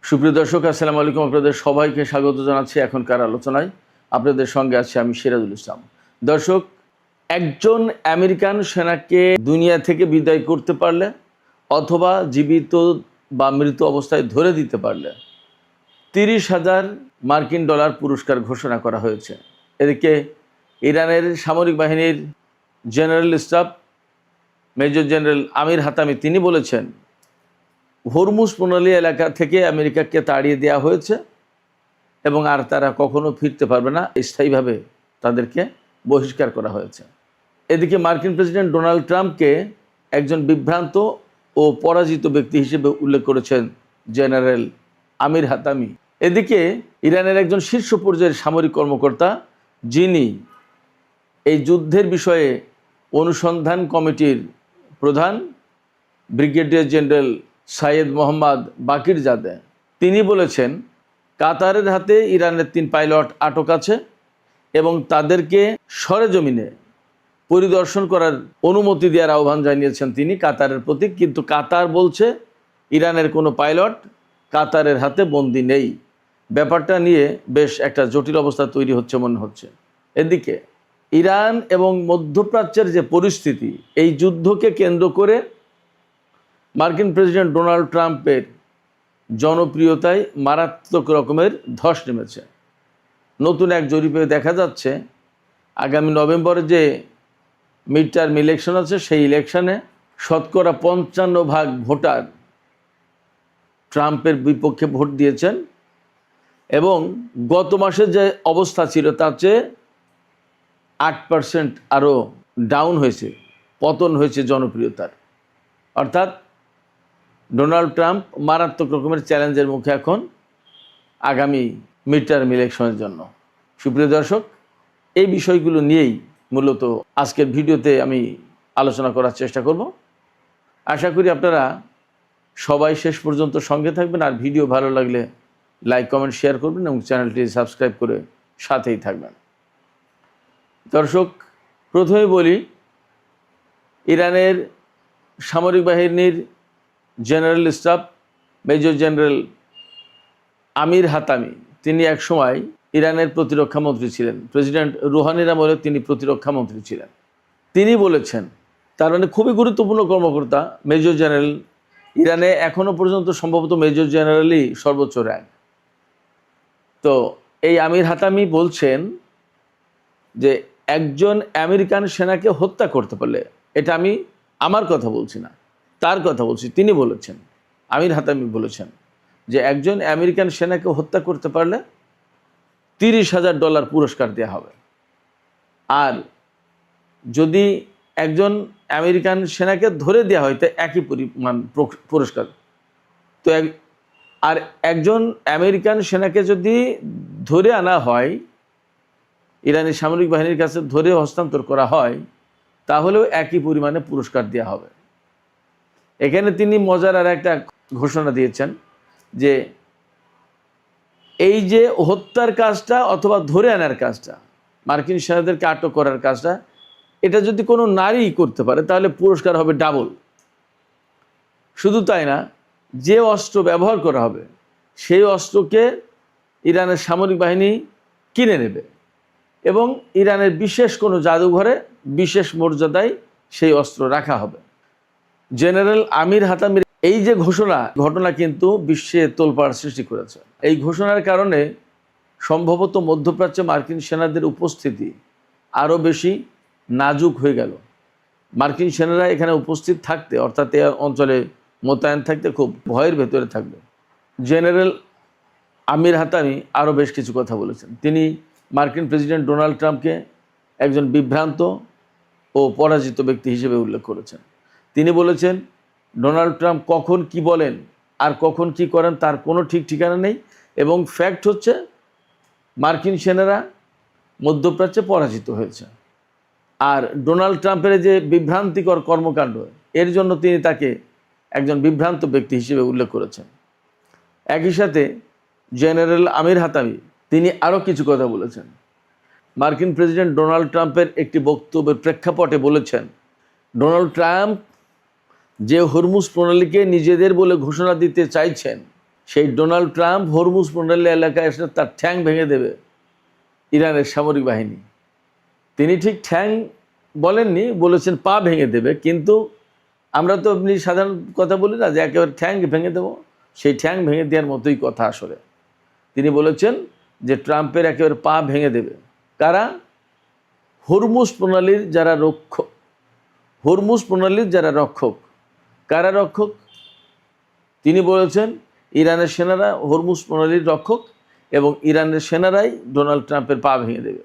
সুপ্রিয় দর্শক, আসসালামু আলাইকুম। আপনাদের সবাইকে স্বাগত জানাচ্ছি এখনকার আলোচনায়। আপনাদের সঙ্গে আছি আমি সিরাজুল ইসলাম। দর্শক, একজন আমেরিকান সেনাকে দুনিয়া থেকে বিদায় করতে পারলে অথবা জীবিত বা মৃত অবস্থায় ধরে দিতে পারলে 30,000 মার্কিন ডলার পুরস্কার ঘোষণা করা হয়েছে। এদিকে ইরানের সামরিক বাহিনীর জেনারেল স্টাফ মেজর জেনারেল আমির হাতামি তিনি বলেছেন, হরমুজ প্রণালী এলাকা থেকে আমেরিকাকে তাড়িয়ে দেওয়া হয়েছে এবং আর তারা কখনো ফিরতে পারবে না, স্থায়ীভাবে তাদেরকে বহিষ্কার করা হয়েছে। এদিকে মার্কিন প্রেসিডেন্ট ডোনাল্ড ট্রাম্পকে একজন বিভ্রান্ত ও পরাজিত ব্যক্তি হিসেবে উল্লেখ করেছেন জেনারেল আমির হাতামি। এদিকে ইরানের একজন শীর্ষ পর্যায়ের সামরিক কর্মকর্তা, যিনি এই যুদ্ধের বিষয়ে অনুসন্ধান কমিটির প্রধান ব্রিগেডিয়ার জেনারেল সাইয়েদ মোহাম্মদ বাকির জাদে, তিনি বলেছেন কাতারের হাতে ইরানের 3 পাইলট আটক আছে এবং তাদেরকে সরেজমিনে পরিদর্শন করার অনুমতি দেওয়ার আহ্বান জানিয়েছেন তিনি কাতারের প্রতি। কিন্তু কাতার বলছে ইরানের কোনো পাইলট কাতারের হাতে বন্দী নেই। ব্যাপারটা নিয়ে বেশ একটা জটিল অবস্থা তৈরি হচ্ছে মনে হচ্ছে। এদিকে ইরান এবং মধ্যপ্রাচ্যের যে পরিস্থিতি, এই যুদ্ধকে কেন্দ্র করে মার্কিন প্রেসিডেন্ট ডোনাল্ড ট্রাম্পের জনপ্রিয়তায় মারাত্মক রকমের ধস নেমেছে। নতুন এক জরিপে দেখা যাচ্ছে আগামী নভেম্বরে যে মিড টার্ম ইলেকশন আছে, সেই ইলেকশনে 55% ভোটার ট্রাম্পের বিপক্ষে ভোট দিয়েছেন এবং গত মাসে যে অবস্থা ছিল তার চেয়ে 8% আরও ডাউন হয়েছে, পতন হয়েছে জনপ্রিয়তার। অর্থাৎ ডোনাল্ড ট্রাম্প মারাত্মক রকমের চ্যালেঞ্জের মুখে এখন আগামী মিড টার্ম ইলেকশনের জন্য। সুপ্রিয় দর্শক, এই বিষয়গুলো নিয়েই মূলত আজকের ভিডিওতে আমি আলোচনা করার চেষ্টা করব। আশা করি আপনারা সবাই শেষ পর্যন্ত সঙ্গে থাকবেন, আর ভিডিও ভালো লাগলে লাইক কমেন্ট শেয়ার করবেন এবং চ্যানেলটি সাবস্ক্রাইব করে সাথেই থাকবেন। দর্শক, প্রথমে বলি, ইরানের সামরিক বাহিনীর জেনারেল স্টাফ মেজর জেনারেল আমির হাতামি তিনি একসময় ইরানের প্রতিরক্ষা মন্ত্রী ছিলেন। প্রেসিডেন্ট রুহানির আমলে তিনি প্রতিরক্ষা মন্ত্রী ছিলেন। তিনি বলেছেন, তার মানে খুবই গুরুত্বপূর্ণ কর্মকর্তা মেজর জেনারেল। ইরানে এখনও পর্যন্ত সম্ভবত মেজর জেনারেলই সর্বোচ্চ র্যাঙ্ক। তো এই আমির হাতামি বলছেন যে একজন আমেরিকান সেনাকে হত্যা করতে পারলে, এটা আমি আমার কথা বলছি না, তার কথা বলছি, তিনি বলেছেন, আমির হাতামি বলেছেন যে একজন আমেরিকান সেনাকে হত্যা করতে পারলে 30,000 ডলার পুরস্কার দেওয়া হবে। আর যদি একজন আমেরিকান সেনাকে ধরে দেওয়া হয় তো একই পরিমাণ পুরস্কার। তো আর একজন আমেরিকান সেনাকে যদি ধরে আনা হয়, ইরানি সামরিক বাহিনীর কাছে ধরে হস্তান্তর করা হয়, তাহলেও একই পরিমাণে পুরস্কার দেওয়া হবে। এখানে তিনি মজার আর একটা ঘোষণা দিয়েছেন যে এই যে হত্যার কাজটা অথবা ধরে আনার কাজটা, মার্কিন সেনাদেরকে আটক করার কাজটা, এটা যদি কোনো নারী করতে পারে তাহলে পুরস্কার হবে ডাবল। শুধু তাই না, যে অস্ত্র ব্যবহার করা হবে সেই অস্ত্রকে ইরানের সামরিক বাহিনী কিনে নেবে এবং ইরানের বিশেষ কোনো জাদুঘরে বিশেষ মর্যাদায় সেই অস্ত্র রাখা হবে। জেনারেল আমির হাতামির এই যে ঘটনা কিন্তু বিশ্বে তোলপাড় সৃষ্টি করেছে। এই ঘোষণার কারণে সম্ভবত মধ্যপ্রাচ্যে মার্কিন সেনাদের উপস্থিতি আরও বেশি নাজুক হয়ে গেল। মার্কিন সেনারা এখানে উপস্থিত থাকতে, অর্থাৎ এই অঞ্চলে মোতায়েন থাকতে খুব ভয়ের ভেতরে থাকবে। জেনারেল আমির হাতামি আরও বেশ কিছু কথা বলেছেন। তিনি মার্কিন প্রেসিডেন্ট ডোনাল্ড ট্রাম্পকে একজন বিভ্রান্ত ও পরাজিত ব্যক্তি হিসেবে উল্লেখ করেছেন। তিনি বলেছেন, ডোনাল্ড ট্রাম্প কখন কি বলেন আর কখন কি করেন তার কোনো ঠিক ঠিকানা নেই, এবং ফ্যাক্ট হচ্ছে মার্কিন সেনারা মধ্যপ্রাচ্যে পরাজিত হয়েছে। আর ডোনাল্ড ট্রাম্পের যে বিভ্রান্তিকর কর্মকাণ্ড, এর জন্য তিনি তাকে একজন বিভ্রান্ত ব্যক্তি হিসেবে উল্লেখ করেছেন। একই সাথে জেনারেল আমির হাতামি তিনি আরও কিছু কথা বলেছেন। মার্কিন প্রেসিডেন্ট ডোনাল্ড ট্রাম্পের একটি বক্তব্যের প্রেক্ষাপটে বলেছেন, ডোনাল্ড ট্রাম্প যে হরমুজ প্রণালীকে নিজেদের বলে ঘোষণা দিতে চাইছেন, সেই ডোনাল্ড ট্রাম্প হরমুজ প্রণালী এলাকায় এসে তার ঠ্যাং ভেঙে দেবে ইরানের সামরিক বাহিনী। তিনি ঠিক ঠ্যাং বলেননি, বলেছেন পা ভেঙে দেবে। কিন্তু আমরা তো এমনি সাধারণ কথা বলি না যে একেবারে ঠ্যাং ভেঙে দেবো, সেই ঠ্যাং ভেঙে দেওয়ার মতোই কথা আসলে। তিনি বলেছেন যে ট্রাম্পের একেবারে পা ভেঙে দেবে কারা? হরমুজ প্রণালীর যারা রক্ষক। হরমুজ প্রণালীর যারা রক্ষক, কারা রক্ষক? তিনি বলেছেন ইরানের সেনারা হরমুজ প্রণালীর রক্ষক এবং ইরানের সেনারাই ডোনাল্ড ট্রাম্পের পা ভেঙে দেবে।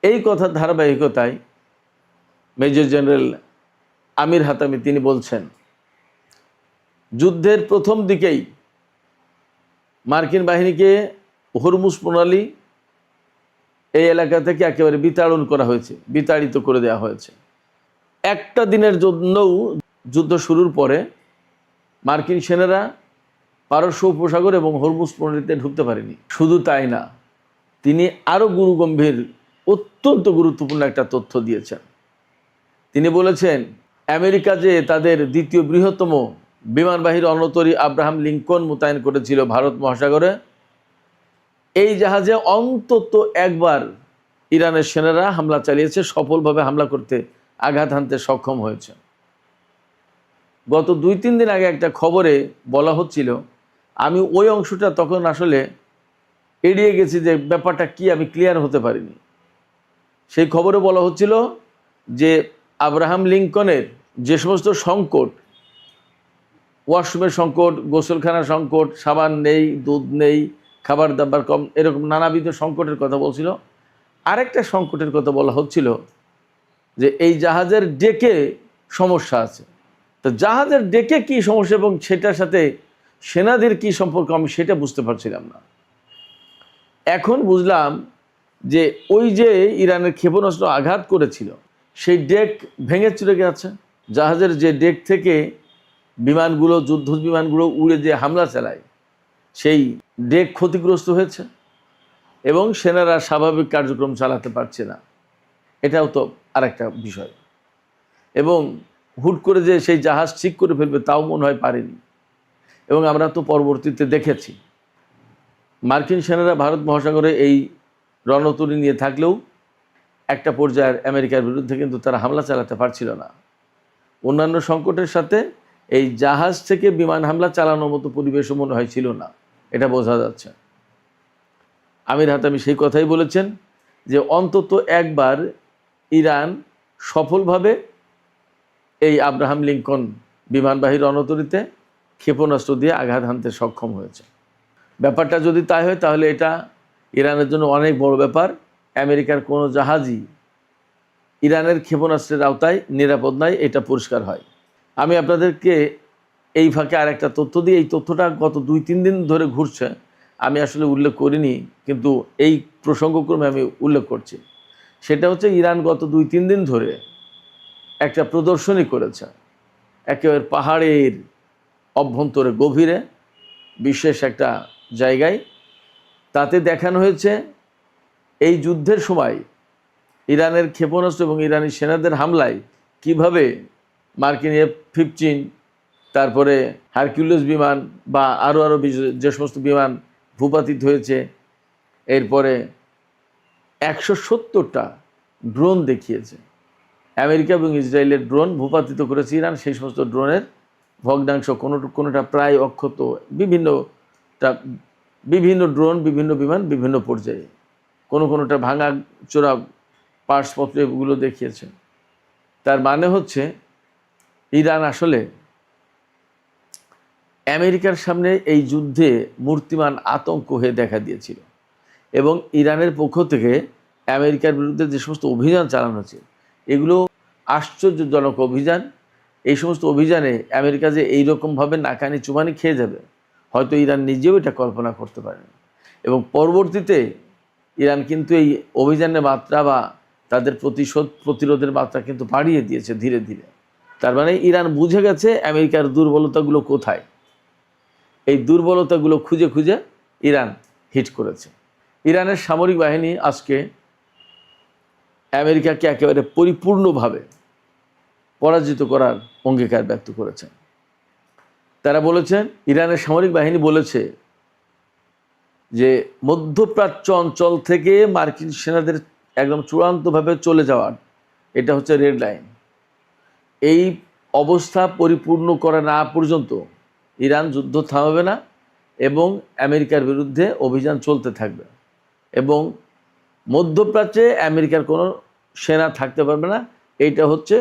এই কথার ধারাবাহিকতায় মেজর জেনারেল আমির হাতামি তিনি বলছেন, যুদ্ধের প্রথম দিকেই মার্কিন বাহিনীকে হরমুজ প্রণালী এই এলাকা থেকে একেবারে বিতাড়ন করা হয়েছে, বিতাড়িত করে দেওয়া হয়েছে। একটা দিনের জন্যও যুদ্ধ শুরুর পরে মার্কিন সেনারা পারস্য উপসাগর এবং হরমুজ প্রণালীতে ঢুকতে পারেনি। শুধু তাই না, তিনি আরও গুরুগম্ভীর অত্যন্ত গুরুত্বপূর্ণ একটা তথ্য দিয়েছেন। তিনি বলেছেন আমেরিকা যে তাদের দ্বিতীয় বৃহত্তম বিমানবাহী রণতরী আব্রাহাম লিঙ্কন মোতায়েন করেছিল ভারত মহাসাগরে, এই জাহাজে অন্তত একবার ইরানের সেনারা হামলা চালিয়েছে, সফলভাবে হামলা করতে, আঘাত হানতে সক্ষম হয়েছে। গত 2-3 দিন আগে একটা খবরে বলা হচ্ছিল, আমি ওই অংশটা তখন আসলে এড়িয়ে গেছি যে ব্যাপারটা কি আমি ক্লিয়ার হতে পারিনি। সেই খবরে বলা হচ্ছিল যে আব্রাহাম লিঙ্কনের যে সমস্ত সংকট, ওয়াশরুমের সংকট, গোসলখানার সংকট, সাবান নেই, দুধ নেই, খাবার দাবার কম, এরকম নানাবিধ সংকটের কথা বলছিল। আরেকটা সংকটের কথা বলা হচ্ছিল যে এই জাহাজের ডেকে সমস্যা আছে। তো জাহাজের ডেকে কি সমস্যা এবং সেটার সাথে সেনাদের কি সম্পর্ক আমি সেটা বুঝতে পারছিলাম না। এখন বুঝলাম যে ওই যে ইরানের ক্ষেপণাস্ত্র আঘাত করেছিল সেই ডেক ভেঙে চুরে গেছে। জাহাজের যে ডেক থেকে বিমানগুলো, যুদ্ধ বিমানগুলো উড়ে যে হামলা চালায়, সেই ডেক ক্ষতিগ্রস্ত হয়েছে এবং সেনারা স্বাভাবিক কার্যক্রম চালাতে পারছে না। এটাও তো আরেকটা বিষয়। এবং হুট করে যে সেই জাহাজ ঠিক করে ফেলবে তাও মনে হয় পারেনি। এবং আমরা তো পরবর্তীতে দেখেছি মার্কিন সেনারা ভারত মহাসাগরে এই রণতরী নিয়ে থাকলেও একটা পর্যায়ের আমেরিকার বিরুদ্ধে কিন্তু তারা হামলা চালাতে পারছিল না। অন্যান্য সংকটের সাথে এই জাহাজ থেকে বিমান হামলা চালানোর মতো পরিবেশও মনে হয় ছিল না, এটা বোঝা যাচ্ছে। আমির হাতামি সেই কথাই বলেছেন যে অন্তত একবার ইরান সফলভাবে এই আব্রাহাম লিঙ্কন বিমানবাহী রণতরীতে ক্ষেপণাস্ত্র দিয়ে আঘাত হানতে সক্ষম হয়েছে। ব্যাপারটা যদি তাই হয় তাহলে এটা ইরানের জন্য অনেক বড় ব্যাপার। আমেরিকার কোনো জাহাজই ইরানের ক্ষেপণাস্ত্রের আওতায় নিরাপদ নয়, এটা পরিষ্কার হয়। আমি আপনাদেরকে এই ফাঁকে আরেকটা তথ্য দিই। এই তথ্যটা গত 2-3 দিন ধরে ঘুরছে, আমি আসলে উল্লেখ করিনি, কিন্তু এই প্রসঙ্গক্রমে আমি উল্লেখ করছি। সেটা হচ্ছে ইরান গত 2-3 দিন ধরে একটা প্রদর্শনী করেছে একেবারে পাহাড়ের অভ্যন্তরে গভীরে বিশেষ একটা জায়গায়। তাতে দেখানো হয়েছে এই যুদ্ধের সময় ইরানের ক্ষেপণাস্ত্র এবং ইরানি সেনাদের হামলায় কিভাবে মার্কিন F-15, তারপরে হারকিউলিস বিমান বা আরও যে সমস্ত বিমান ভূপাতিত হয়েছে। এরপরে 170টা ড্রোন দেখিয়েছে। আমেরিকা এবং ইসরায়েলের ড্রোন ভূপাতিত করেছে ইরান। সেই সমস্ত ড্রোনের ভগ্নাংশ কোনোটা প্রায় অক্ষত, বিভিন্ন ড্রোন, বিভিন্ন বিমান বিভিন্ন পর্যায়ে, কোনোটা ভাঙা চোরা পার্টসপত্র এগুলো দেখিয়েছে। তার মানে হচ্ছে ইরান আসলে আমেরিকার সামনে এই যুদ্ধে মূর্তিমান আতঙ্ক হয়ে দেখা দিয়েছিল। এবং ইরানের পক্ষ থেকে আমেরিকার বিরুদ্ধে যে সমস্ত অভিযান চালানো হচ্ছে এগুলো আশ্চর্যজনক অভিযান। এই সমস্ত অভিযানে আমেরিকা যে এইরকমভাবে নাকানি চুবানি খেয়ে যাবে হয়তো ইরান নিজেও এটা কল্পনা করতে পারেন। এবং পরবর্তীতে ইরান কিন্তু এই অভিযানের মাত্রা বা তাদের প্রতিরোধের মাত্রা কিন্তু বাড়িয়ে দিয়েছে ধীরে ধীরে। তার মানে ইরান বুঝে গেছে আমেরিকার দুর্বলতাগুলো কোথায়। এই দুর্বলতাগুলো খুঁজে খুঁজে ইরান হিট করেছে। ইরানের সামরিক বাহিনী আজকে আমেরিকাকে একেবারে পরিপূর্ণভাবে পরাজিত করার অঙ্গীকার ব্যক্ত করেছেন। তারা বলেছেন, ইরানের সামরিক বাহিনী বলেছে যে মধ্যপ্রাচ্য অঞ্চল থেকে মার্কিন সেনাদের একদম চূড়ান্তভাবে চলে যাওয়ার এটা হচ্ছে রেড লাইন। এই অবস্থা পরিপূর্ণ করা না পর্যন্ত ইরান যুদ্ধ থামাবে না এবং আমেরিকার বিরুদ্ধে অভিযান চলতে থাকবে এবং মধ্যপ্রাচ্যে আমেরিকার কোনো সেনা থাকতে পারবে না। এইটা হচ্ছে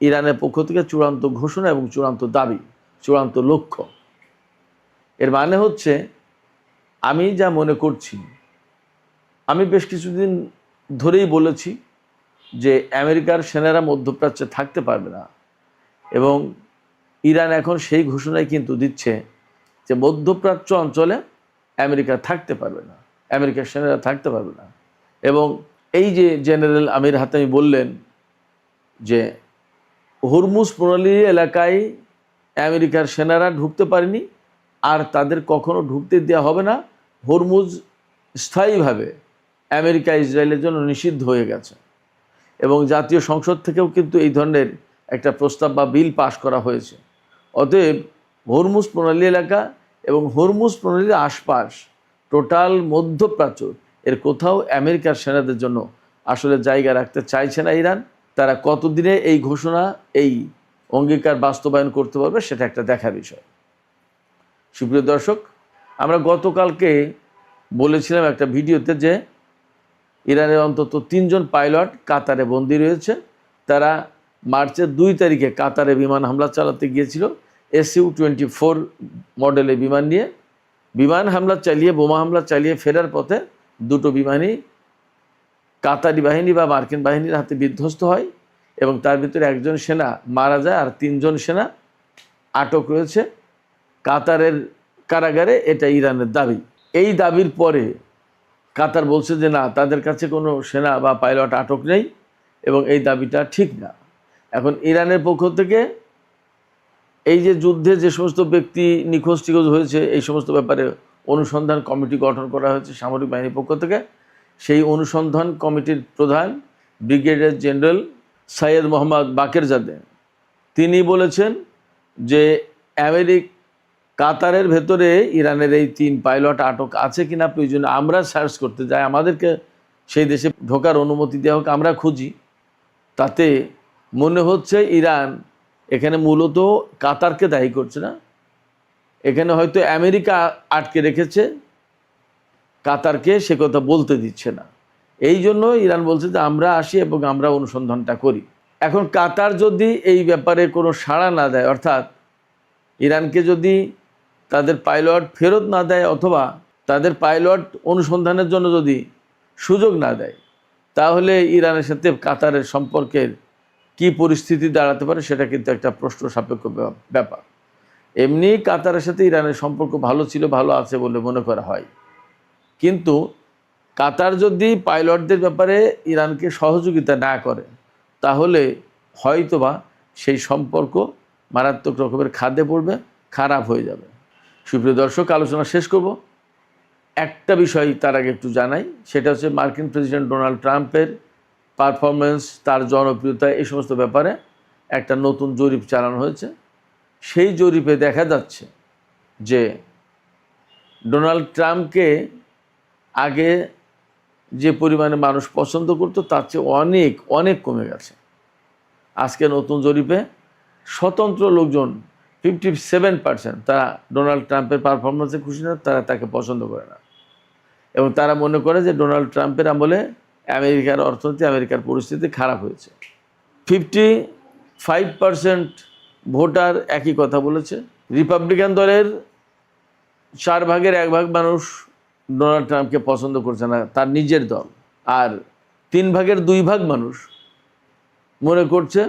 ইরানের পক্ষ থেকে চূড়ান্ত ঘোষণা এবং চূড়ান্ত দাবি, চূড়ান্ত লক্ষ্য। এর মানে হচ্ছে আমি যা মনে করছি, আমি বেশ কিছুদিন ধরেই বলেছি যে আমেরিকার সেনারা মধ্যপ্রাচ্যে থাকতে পারবে না এবং ইরান এখন সেই ঘোষণাই কিন্তু দিচ্ছে যে মধ্যপ্রাচ্য অঞ্চলে আমেরিকা থাকতে পারবে না, আমেরিকার সেনারা থাকতে পারবে না। এবং এই যে জেনারেল আমির হাতামি বললেন যে হরমুজ প্রণালী এলাকায় আমেরিকার সেনারা ঢুকতে পারেনি আর তাদের কখনো ঢুকতে দেওয়া হবে না, হরমুজ স্থায়ীভাবে আমেরিকা ইসরায়েলের জন্য নিষিদ্ধ হয়ে গেছে। এবং জাতীয় সংসদ থেকেও কিন্তু এই ধরনের একটা প্রস্তাব বা বিল পাশ করা হয়েছে। অতএব হরমুজ প্রণালী এলাকা এবং হরমুজ প্রণালীর আশপাশ টোটাল মধ্যপ্রাচ্য এর কোথাও আমেরিকার সেনাদের জন্য আসলে জায়গা রাখতে চাইছে না ইরান। তারা কতদিনে এই ঘোষণা, এই অঙ্গীকার বাস্তবায়ন করতে পারবে সেটা একটা দেখার বিষয়। সুপ্রিয় দর্শক, আমরা গতকালকে বলেছিলাম একটা ভিডিওতে যে ইরানের অন্তত 3 জন পাইলট কাতারে বন্দী রয়েছে। তারা মার্চের 2 তারিখে কাতারে বিমান হামলা চালাতে গিয়েছিল SU-24 মডেলের বিমান নিয়ে। বিমান হামলা চালিয়ে, বোমা হামলা চালিয়ে ফেরার পথে দুটো বিমানই কাতারি বাহিনী বা মার্কিন বাহিনীর হাতে বিধ্বস্ত হয় এবং তার ভিতরে একজন সেনা মারা যায় আর 3 জন সেনা আটক রয়েছে কাতারের কারাগারে। এটা ইরানের দাবি। এই দাবির পরে কাতার বলছে যে না, তাদের কাছে কোনো সেনা বা পাইলট আটক নেই এবং এই দাবিটা ঠিক না। এখন ইরানের পক্ষ থেকে এই যে যুদ্ধে যে সমস্ত ব্যক্তি নিখোঁজ টিখোঁজ হয়েছে এই সমস্ত ব্যাপারে অনুসন্ধান কমিটি গঠন করা হয়েছে সামরিক বাহিনীর পক্ষ থেকে। সেই অনুসন্ধান কমিটির প্রধান ব্রিগেডিয়ার জেনারেল সৈয়দ মোহাম্মদ বাকেরজাদে তিনি বলেছেন যে কাতারের ভেতরে ইরানের এই 3 পাইলট আটক আছে কিনা প্রয়োজনে আমরা সার্চ করতে যাই, আমাদেরকে সেই দেশে ঢোকার অনুমতি দেওয়া হোক, আমরা খুঁজি। তাতে মনে হচ্ছে ইরান এখানে মূলত কাতারকে দায়ী করছে না, এখানে হয়তো আমেরিকা আটকে রেখেছে কাতারকে, সে কথা বলতে দিচ্ছে না। এই জন্য ইরান বলছে যে আমরা আসি এবং আমরা অনুসন্ধানটা করি। এখন কাতার যদি এই ব্যাপারে কোনো সাড়া না দেয়, অর্থাৎ ইরানকে যদি তাদের পাইলট ফেরত না দেয় অথবা তাদের পাইলট অনুসন্ধানের জন্য যদি সুযোগ না দেয়, তাহলে ইরানের সাথে কাতারের সম্পর্কের কি পরিস্থিতি দাঁড়াতে পারে সেটা কিন্তু একটা প্রশ্ন সাপেক্ষ ব্যাপার। এমনি কাতারের সাথে ইরানের সম্পর্ক ভালো ছিল, ভালো আছে বলে মনে করা হয়, কিন্তু কাতার যদি পাইলটদের ব্যাপারে ইরানকে সহযোগিতা না করে তাহলে হয়তোবা সেই সম্পর্ক মারাত্মক রকমের খাদে পড়বে, খারাপ হয়ে যাবে। সুপ্রিয় দর্শক, আলোচনা শেষ করব। একটা বিষয় তার আগে একটু জানাই, সেটা হচ্ছে মার্কিন প্রেসিডেন্ট ডোনাল্ড ট্রাম্পের পারফরমেন্স, তার জনপ্রিয়তা, এই সমস্ত ব্যাপারে একটা নতুন জরিপ চালানো হয়েছে। সেই জরিপে দেখা যাচ্ছে যে ডোনাল্ড ট্রাম্পকে আগে যে পরিমাণে মানুষ পছন্দ করতো তার চেয়ে অনেক অনেক কমে গেছে। আজকে নতুন জরিপে স্বতন্ত্র লোকজন 57% তারা ডোনাল্ড ট্রাম্পের পারফরমেন্সে খুশি না, তারা তাকে পছন্দ করে না এবং তারা মনে করে যে ডোনাল্ড ট্রাম্পের আমলে আমেরিকার অর্থনীতি, আমেরিকার পরিস্থিতি খারাপ হয়েছে। 55% ভোটার একই কথা বলেছে। রিপাবলিকান দলের 4 ভাগের 1 ভাগ মানুষ ডোনাল্ড ট্রাম্পকে পছন্দ করছে না, তার নিজের দল। আর 3 ভাগের 2 ভাগ মানুষ মনে করছে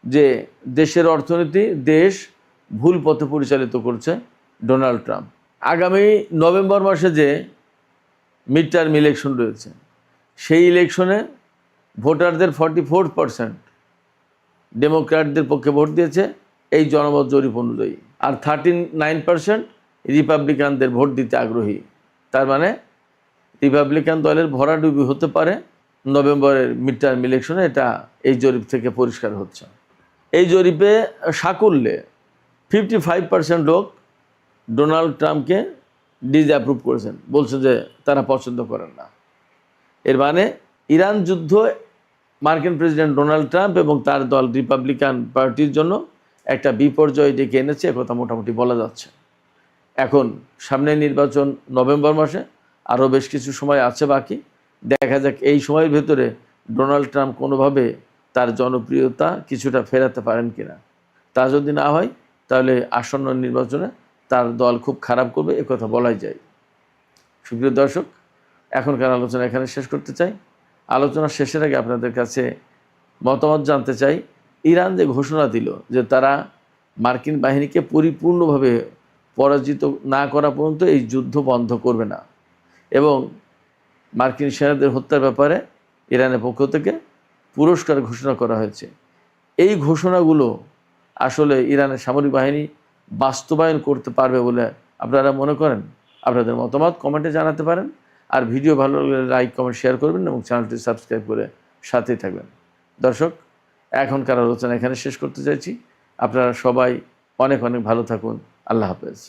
যে দেশের অর্থনীতি, দেশ ভুল পথে পরিচালিত করছে ডোনাল্ড ট্রাম্প। আগামী নভেম্বর মাসে যে মিড টার্ম ইলেকশন রয়েছে, সেই ইলেকশনে ভোটারদের 44% ডেমোক্র্যাটদের পক্ষে ভোট দিয়েছে এই জনমত জরিপ অনুযায়ী, আর 39% রিপাবলিকানদের ভোট দিতে আগ্রহী। তার মানে রিপাবলিকান দলের ভরাডুবি হতে পারে নভেম্বরের মিড টার্ম ইলেকশনে, এটা এই জরিপ থেকে পরিষ্কার হচ্ছে। এই জরিপে সাকুল্যে 55% লোক ডোনাল্ড ট্রাম্পকে ডিসঅ্যাপ্রুভ করেছেন, বলছেন যে তারা পছন্দ করেন না। এর মানে ইরান যুদ্ধ মার্কিন প্রেসিডেন্ট ডোনাল্ড ট্রাম্প এবং তার দল রিপাবলিকান পার্টির জন্য একটা বিপর্যয় ডেকে এনেছে, একথা মোটামুটি বলা যাচ্ছে। এখন সামনে নির্বাচন নভেম্বর মাসে, আরও বেশ কিছু সময় আছে বাকি। দেখা যাক এই সময়ের ভেতরে ডোনাল্ড ট্রাম্প কোনোভাবে তার জনপ্রিয়তা কিছুটা ফেরাতে পারেন কিনা। তা যদি না হয় তাহলে আসন্ন নির্বাচনে তার দল খুব খারাপ করবে, একথা বলাই যায়। সুপ্রিয় দর্শক, এখনকার আলোচনা এখানে শেষ করতে চাই। আলোচনা শেষের আগে আপনাদের কাছে মতামত জানতে চাই। ইরান যে ঘোষণা দিল যে তারা মার্কিন বাহিনীকে পরিপূর্ণভাবে পরাজিত না করা পর্যন্ত এই যুদ্ধ বন্ধ করবে না, এবং মার্কিন সেনাদের হত্যার ব্যাপারে ইরানের পক্ষ থেকে পুরস্কার ঘোষণা করা হয়েছে, এই ঘোষণাগুলো আসলে ইরানের সামরিক বাহিনী বাস্তবায়ন করতে পারবে বলে আপনারা মনে করেন? আপনাদের মতামত কমেন্টে জানাতে পারেন। আর ভিডিও ভালো লাগলে লাইক, কমেন্ট, শেয়ার করবেন এবং চ্যানেলটি সাবস্ক্রাইব করে সাথেই থাকবেন। দর্শক, এখনকার আলোচনা এখানে শেষ করতে চাইছি। আপনারা সবাই অনেক অনেক ভালো থাকুন। আল্লাহ হাফেজ।